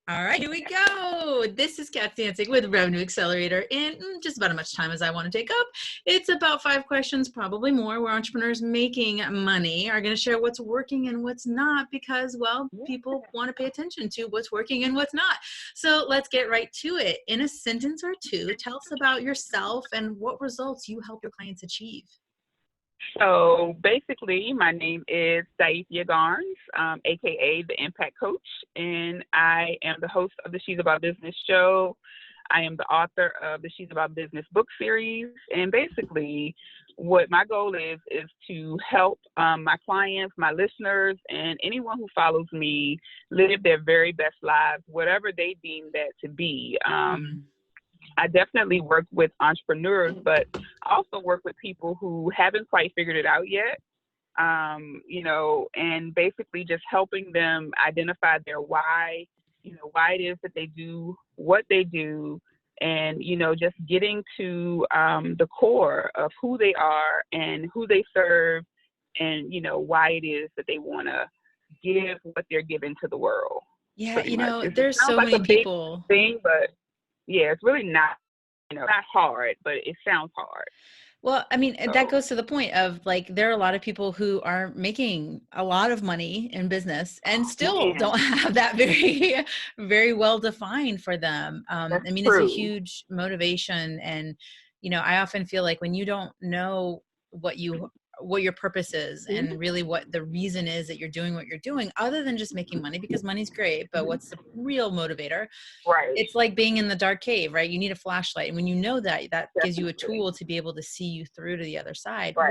All right, here we go. This is Kat Dancing with Revenue Accelerator in just about as much time as I want to take up. It's about 5 questions, probably more, where entrepreneurs making money are going to share what's working and what's not because, well, people want to pay attention to what's working and what's not. So let's get right to it. In a sentence or two, tell us about yourself and what results you help your clients achieve. So basically, my name is DiatheGarnes, aka the Impact Coach, and I am the host of the She's About Business show. I am the author of the She's About Business book series, and basically, what my goal is to help my clients, my listeners, and anyone who follows me live their very best lives, whatever they deem that to be. I definitely work with entrepreneurs, but I also work with people who haven't quite figured it out yet, and basically just helping them identify their why, why it is that they do what they do, and, just getting to the core of who they are and who they serve and, why it is that they want to give what they're giving to the world. Yeah, there's so many people. Thing, but yeah, it's really not, not hard, but it sounds hard. Well, I mean, that goes to the point of like, there are a lot of people who are making a lot of money in business and still don't have that very, very well defined for them. I mean, true. It's a huge motivation. And, I often feel like when you don't know what your purpose is and really what the reason is that you're doing what you're doing, other than just making money, because money's great, but what's the real motivator? Right. It's like being in the dark cave, right? You need a flashlight. And when you know that, gives you a tool to be able to see you through to the other side. Right.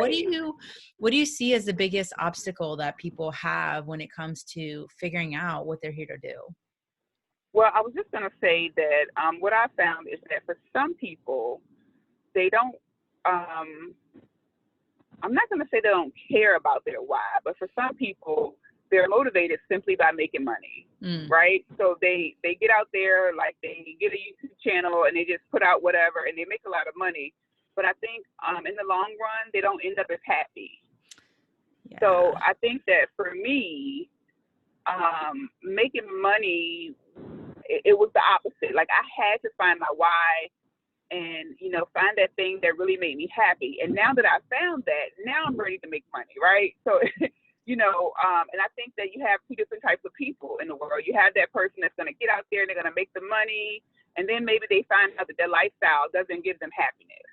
What do you see as the biggest obstacle that people have when it comes to figuring out what they're here to do? Well, I was just going to say that what I found is that for some people, they don't, I'm not going to say they don't care about their why, but for some people, they're motivated simply by making money, right? So they get out there, like they get a YouTube channel and they just put out whatever and they make a lot of money. But I think in the long run, they don't end up as happy. Yeah. So I think that for me, making money, it was the opposite. Like I had to find my why and, find that thing that really made me happy. And now that I found that, now I'm ready to make money, right? So, and I think that you have two different types of people in the world. You have that person that's going to get out there and they're going to make the money. And then maybe they find out that their lifestyle doesn't give them happiness.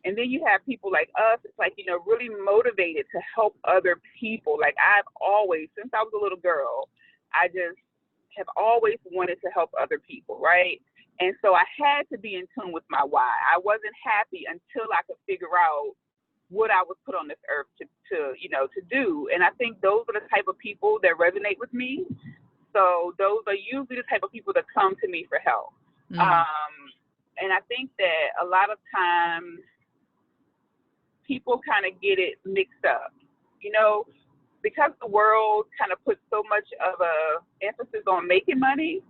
And then you have people like us, it's like, really motivated to help other people. Like I've always, since I was a little girl, I just have always wanted to help other people, right? And so I had to be in tune with my why. I wasn't happy until I could figure out what I was put on this earth to do. And I think those are the type of people that resonate with me. So those are usually the type of people that come to me for help. And I think that a lot of times people kind of get it mixed up, because the world kind of puts so much of a emphasis on making money.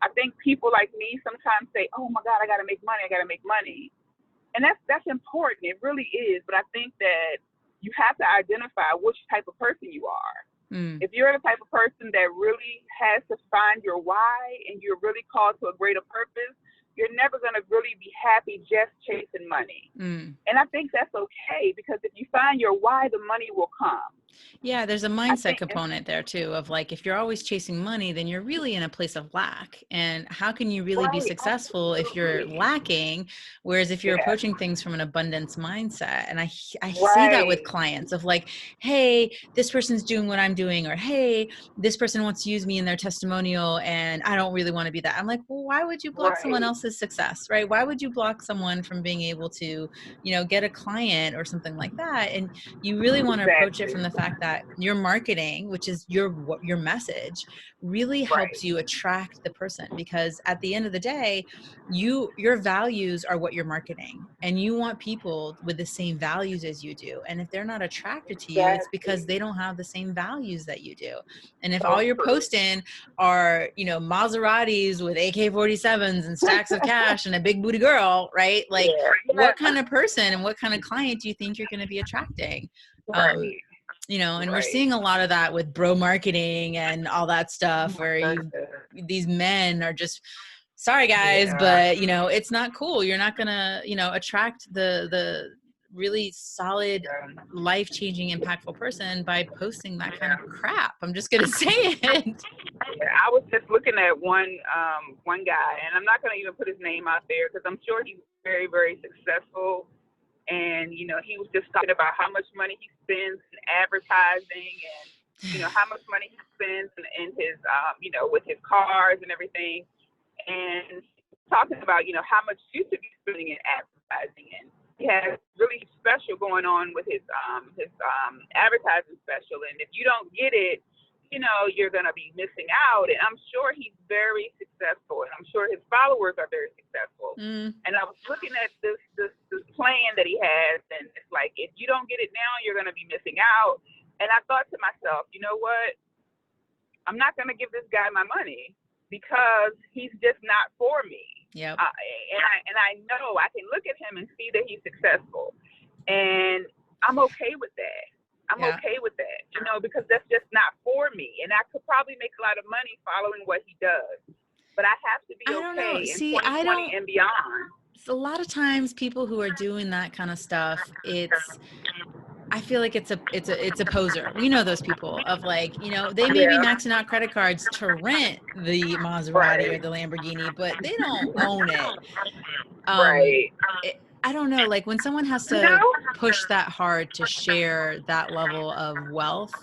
I think people like me sometimes say, oh my God, I got to make money. And that's important. It really is. But I think that you have to identify which type of person you are. If you're the type of person that really has to find your why and you're really called to a greater purpose, you're never going to really be happy just chasing money. And I think that's okay, because if you find your why, the money will come. Yeah, there's a mindset component there too of like, if you're always chasing money, then you're really in a place of lack. And how can you really be successful if you're lacking? Whereas if you're approaching things from an abundance mindset, and I see that with clients of like, hey, this person's doing what I'm doing, or hey, this person wants to use me in their testimonial and I don't really want to be that. I'm like, well, why would you block someone else's success, right? Why would you block someone from being able to, get a client or something like that? And you really want to approach it from the fact that your marketing, which is your message, really helps you attract the person, because at the end of the day, your values are what you're marketing, and you want people with the same values as you do. And if they're not attracted to you, it's because they don't have the same values that you do. And if all you're posting are, Maseratis with AK-47s and stacks of cash and a big booty girl, right? Like what kind of person and what kind of client do you think you're going to be attracting? you know, and we're seeing a lot of that with bro marketing and all that stuff where these men are just, sorry guys, but you know, it's not cool. You're not gonna, you know, attract the really solid, life-changing, impactful person by posting that kind of crap. I'm just gonna say it. I was just looking at one guy, and I'm not gonna even put his name out there because I'm sure he's very, very successful. And, you know, he was just talking about how much money he spends in advertising and, you know, how much money he spends in his, you know, with his cars and everything. And talking about, you know, how much you should be spending in advertising. And he has really special going on with his advertising special. And if you don't get it, you know, you're going to be missing out. And I'm sure he's very successful, and I'm sure his followers are very successful. And I was looking at this plan that he has, and it's like, if you don't get it now, you're going to be missing out. And I thought to myself, you know what? I'm not going to give this guy my money because he's just not for me. Yep. And I know I can look at him and see that he's successful, and I'm okay with that. I'm okay with that, you know, because that's just not for me. And I could probably make a lot of money following what he does, but I have to be okay in 2020 and beyond. A lot of times people who are doing that kind of stuff, I feel like it's a poser. We know those people of like, you know, they may be maxing out credit cards to rent the Maserati or the Lamborghini, but they don't own it. I don't know, like when someone has to push that hard to share that level of wealth,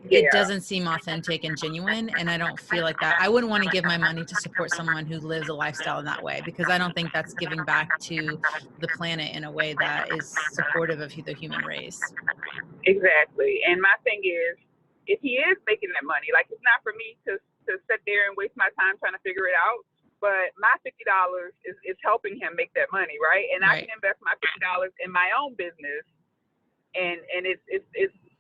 it doesn't seem authentic and genuine. And I don't feel like that. I wouldn't want to give my money to support someone who lives a lifestyle in that way, because I don't think that's giving back to the planet in a way that is supportive of the human race. Exactly. And my thing is, if he is making that money, like, it's not for me to sit there and waste my time trying to figure it out. But my $50 is helping him make that money, right? And I can invest my $50 in my own business, and it's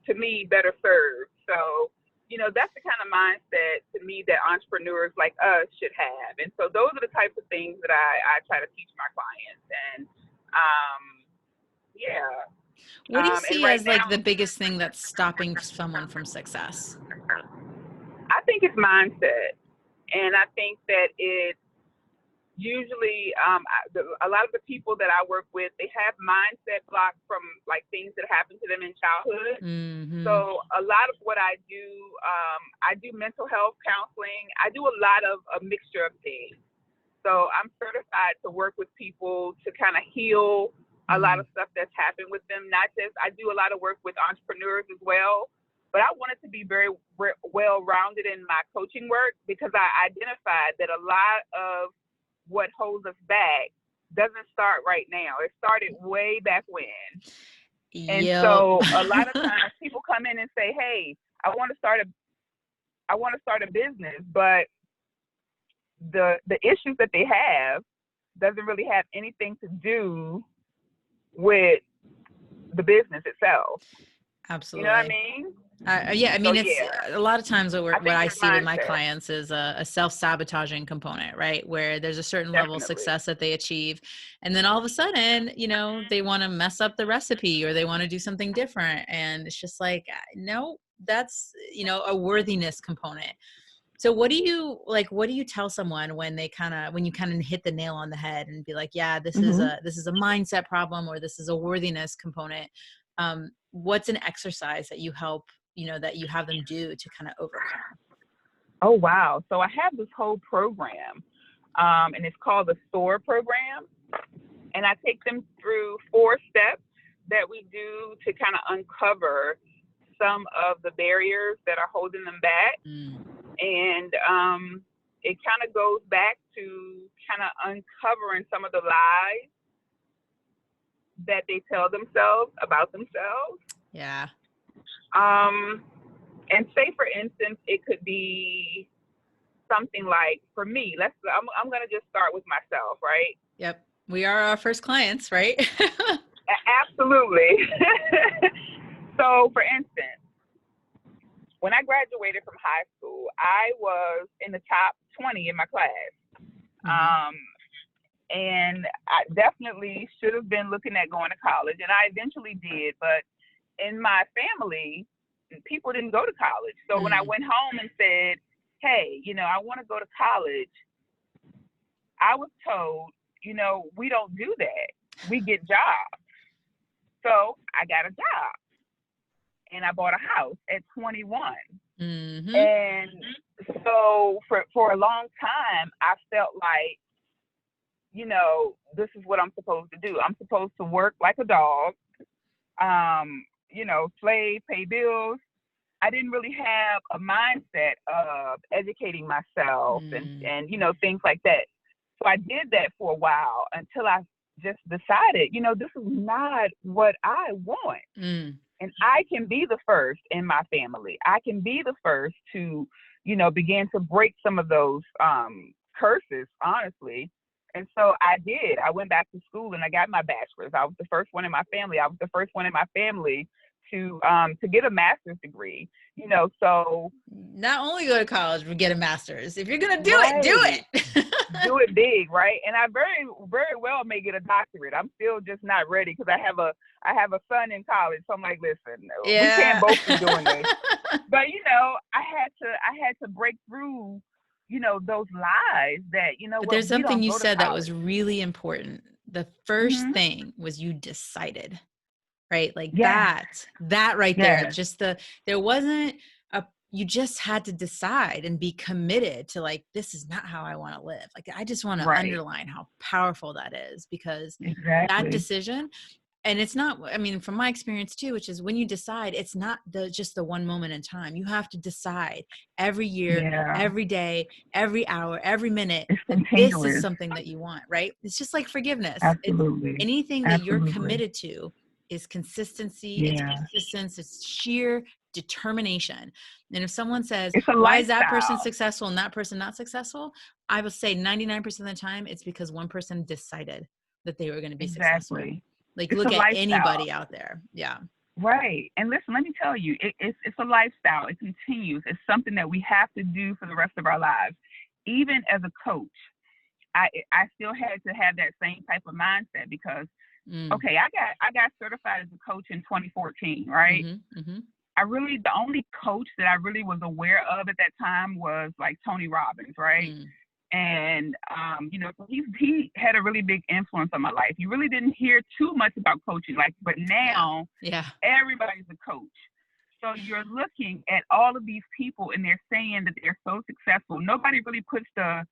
to me better served. So, you know, that's the kind of mindset to me that entrepreneurs like us should have. And so those are the types of things that I try to teach my clients. And what do you see as like the biggest thing that's stopping someone from success? I think it's mindset, and I think that it's usually a lot of the people that I work with, they have mindset blocks from like things that happened to them in childhood. So a lot of what I do mental health counseling. I do a lot of a mixture of things. So I'm certified to work with people to kind of heal a lot of stuff that's happened with them. Not just, I do a lot of work with entrepreneurs as well, but I wanted to be very well-rounded in my coaching work, because I identified that a lot of what holds us back doesn't start right now. It started way back when. And so a lot of times people come in and say, hey, I want to start a business, but the issues that they have doesn't really have anything to do with the business itself. Absolutely. You know what I mean? I mean, it's a lot of times what I see with my clients is a self-sabotaging component, right? Where there's a certain level of success that they achieve. And then all of a sudden, you know, they want to mess up the recipe, or they want to do something different. And it's just like, no, that's, you know, a worthiness component. So what do you tell someone when you kind of hit the nail on the head and be like, yeah, this is a mindset problem, or this is a worthiness component? What's an exercise that you have them do to kind of overcome? Oh, wow. So I have this whole program, and it's called the SOAR program. And I take them through 4 steps that we do to kind of uncover some of the barriers that are holding them back. And it kind of goes back to kind of uncovering some of the lies that they tell themselves about themselves. Yeah. And say, for instance, it could be something like, for me, I'm going to just start with myself, right? Yep. We are our first clients, right? Absolutely. So, for instance, when I graduated from high school, I was in the top 20 in my class. And I definitely should have been looking at going to college, and I eventually did. But, in my family, people didn't go to college. So when I went home and said, hey, I want to go to college, I was told, we don't do that. We get jobs. So I got a job and I bought a house at 21. Mm-hmm. And so for a long time, I felt like, this is what I'm supposed to do. I'm supposed to work like a dog, slave, pay bills. I didn't really have a mindset of educating myself and things like that. So I did that for a while until I just decided, this is not what I want. And I can be the first in my family. I can be the first to, begin to break some of those curses, honestly. And so I did. I went back to school and I got my bachelor's. I was the first one in my family. I was the first one in my family to get a master's degree. So not only go to college, but get a master's. If you're gonna do it, do it. Do it big, right? And I very, very well may get a doctorate. I'm still just not ready because I have a son in college. So I'm like, listen, we can't both be doing this. But I had to break through, those lies that But there's something you said that was really important. The first thing was you decided, right? Like that right there. Just there wasn't you just had to decide and be committed to like, this is not how I want to live. Like, I just want to underline how powerful that is, because that decision, and it's not, I mean, from my experience too, which is when you decide, it's not just the one moment in time. You have to decide every year, every day, every hour, every minute, that this is something that you want, right? It's just like forgiveness. Absolutely. Anything that you're committed to is consistency, it's persistence, it's sheer determination. And if someone says, why is that person successful and that person not successful? I will say 99% of the time, it's because one person decided that they were going to be successful. Like, look at anybody out there. Yeah. Right. And listen, let me tell you, it's a lifestyle. It continues. It's something that we have to do for the rest of our lives. Even as a coach, I still had to have that same type of mindset because, okay, I got certified as a coach in 2014, right? The only coach that I really was aware of at that time was like Tony Robbins, right? And, so he had a really big influence on my life. You really didn't hear too much about coaching, but now everybody's a coach. So you're looking at all of these people and they're saying that they're so successful. Nobody really puts the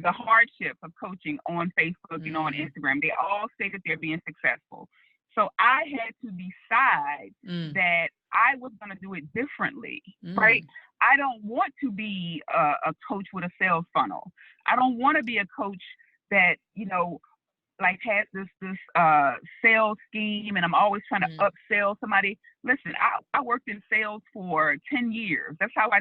hardship of coaching on Facebook and on Instagram. They all say that they're being successful. So I had to decide that I was going to do it differently, right? I don't want to be a coach with a sales funnel. I don't want to be a coach that, has this sales scheme and I'm always trying to upsell somebody. Listen, I worked in sales for 10 years. That's how I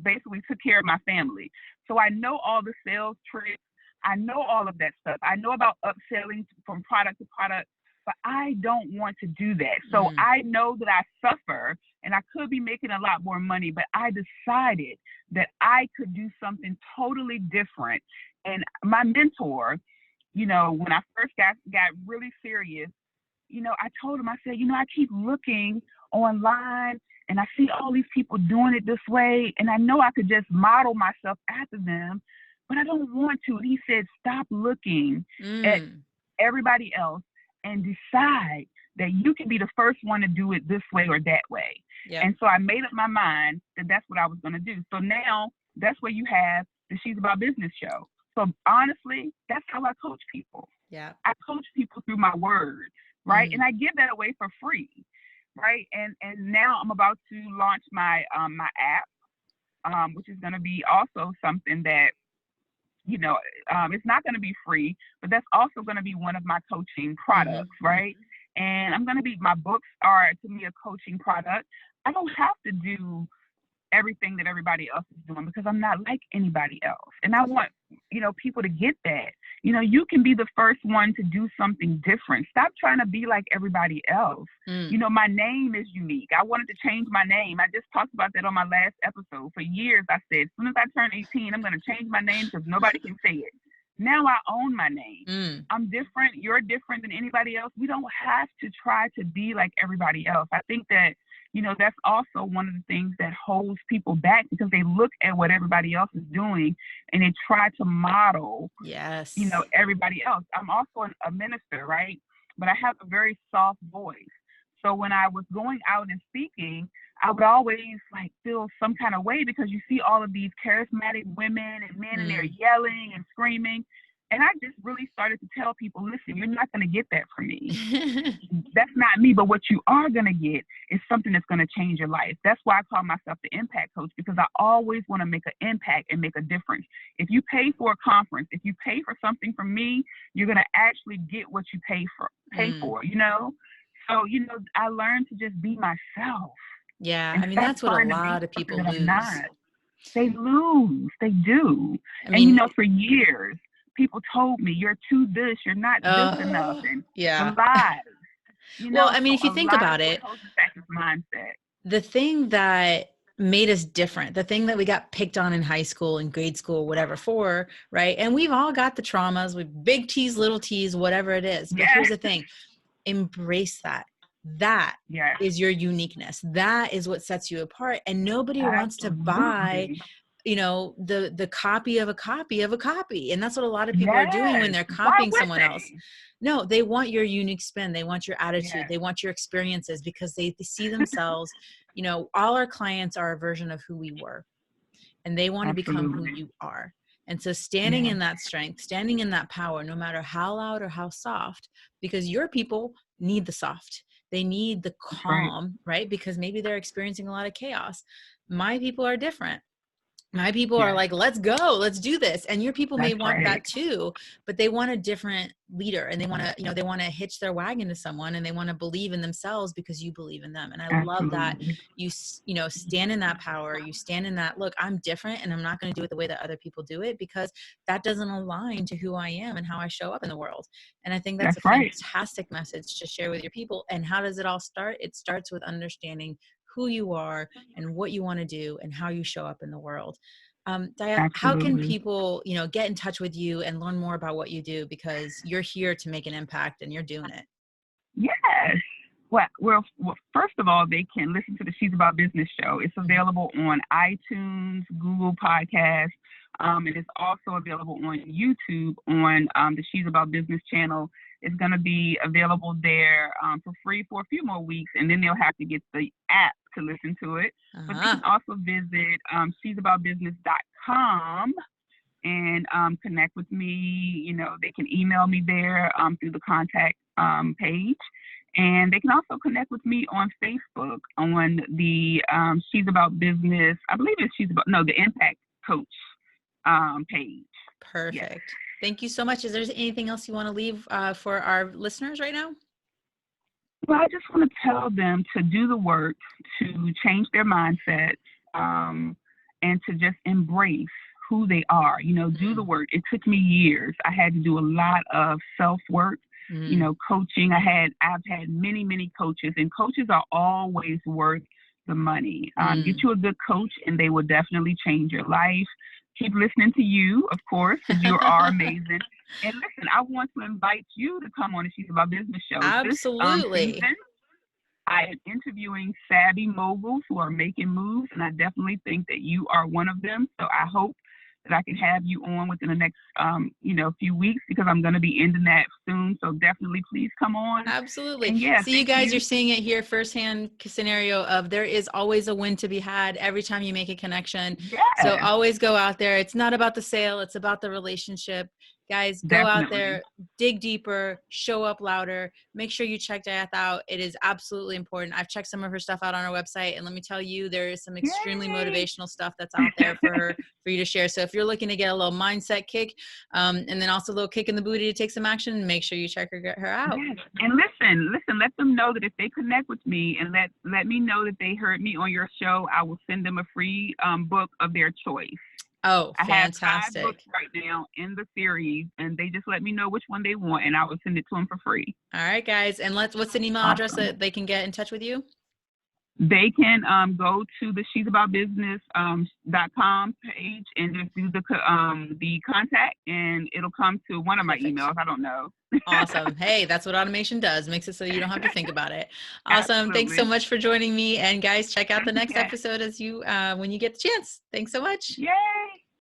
basically took care of my family. So I know all the sales tricks. I know all of that stuff. I know about upselling from product to product. But I don't want to do that. So I know that I suffer and I could be making a lot more money, but I decided that I could do something totally different. And my mentor, when I first got really serious, I told him, I said, I keep looking online and I see all these people doing it this way. And I know I could just model myself after them, but I don't want to. And he said, stop looking at everybody else and decide that you can be the first one to do it this way or that way. And so I made up my mind that that's what I was going to do. So now that's where you have the She's About Business show. So honestly, that's how I coach people. I coach people through my words, right? And I give that away for free, right? And now I'm about to launch my my app, which is going to be also something that it's not going to be free, but that's also going to be one of my coaching products, right? And my books are, to me, a coaching product. I don't have to do everything that everybody else is doing because I'm not like anybody else. And I want, people to get that. You can be the first one to do something different. Stop trying to be like everybody else. My name is unique. I wanted to change my name. I just talked about that on my last episode. For years, I said, as soon as I turn 18, I'm going to change my name because nobody can say it. Now I own my name. I'm different. You're different than anybody else. We don't have to try to be like everybody else. I think that that's also one of the things that holds people back, because they look at what everybody else is doing and they try to model, yes, everybody else. I'm also a minister, right? But I have a very soft voice. So when I was going out and speaking, I would always like feel some kind of way, because you see all of these charismatic women and men and they're yelling and screaming. And I just really started to tell people, listen, you're not going to get that from me. That's not me. But what you are going to get is something that's going to change your life. That's why I call myself the impact coach, because I always want to make an impact and make a difference. If you pay for a conference, if you pay for something from me, you're going to actually get what you pay for, So, I learned to just be myself. Yeah. I mean, that's what a lot of people lose. They lose. They do. I mean, and, for years, people told me, you're too this, you're not this enough. And the lies. Well, I mean, if you think about it, mindset. The thing that made us different, the thing that we got picked on in high school and grade school, whatever for, right? And we've all got the traumas with big T's, little T's, whatever it is. But here's the thing, embrace that. That is your uniqueness. That is what sets you apart. And nobody wants to buy, the copy of a copy of a copy. And that's what a lot of people are doing when they're copying someone else. No, they want your unique spin. They want your attitude. They want your experiences, because they see themselves, all our clients are a version of who we were, and they want to become who you are. And so standing in that strength, standing in that power, no matter how loud or how soft, because your people need the soft. They need the calm, right? Because maybe they're experiencing a lot of chaos. My people are different. My people are like, let's go, let's do this. And your people may want that too, but they want a different leader, and they want to, they want to hitch their wagon to someone, and they want to believe in themselves because you believe in them. And I love that you stand in that power, you stand in that, look, I'm different, and I'm not going to do it the way that other people do it, because that doesn't align to who I am and how I show up in the world. And I think that's a fantastic message to share with your people. And how does it all start? It starts with understanding who you are and what you want to do and how you show up in the world. Dia, how can people, get in touch with you and learn more about what you do? Because you're here to make an impact and you're doing it. Yes. Well, first of all, they can listen to the She's About Business show. It's available on iTunes, Google Podcasts, and it's also available on YouTube on the She's About Business channel. It's going to be available there for free for a few more weeks, and then they'll have to get the app to listen to it. But they can also visit she'saboutbusiness.com and connect with me. They can email me there through the contact page. And they can also connect with me on Facebook on the She's About Business. I believe it's the Impact Coach page. Perfect. Yes. Thank you so much. Is there anything else you want to leave for our listeners right now? Well, I just want to tell them to do the work, to change their mindset, and to just embrace who they are. Do the work. It took me years. I had to do a lot of self-work, coaching. I've had many, many coaches, and coaches are always worth the money. Get you a good coach, and they will definitely change your life. Keep listening to you, of course, because you are amazing. And listen, I want to invite you to come on the She's About Business show. Absolutely. This season, I am interviewing savvy moguls who are making moves, and I definitely think that you are one of them. So I hope that I can have you on within the next, few weeks, because I'm going to be ending that soon. So definitely please come on. Absolutely. And so you guys, you're seeing it here firsthand scenario of there is always a win to be had every time you make a connection. Yes. So always go out there. It's not about the sale. It's about the relationship. Guys, go out there, dig deeper, show up louder. Make sure you check Diath out. It is absolutely important. I've checked some of her stuff out on our website, and let me tell you, there is some extremely motivational stuff that's out there for you to share. So if you're looking to get a little mindset kick, and then also a little kick in the booty to take some action, make sure you check her out. Yes. And listen, let them know that if they connect with me and let me know that they heard me on your show, I will send them a free book of their choice. Oh, fantastic. I have 5 books right now in the series, and they just let me know which one they want, and I will send it to them for free. All right, guys. And what's an email address that they can get in touch with you? They can go to the she'saboutbusiness.com page and just do the contact, and it'll come to one of my emails. I don't know. Awesome. Hey, that's what automation does. Makes it so you don't have to think about it. Awesome. Absolutely. Thanks so much for joining me. And guys, check out the next episode as you when you get the chance. Thanks so much. Yay.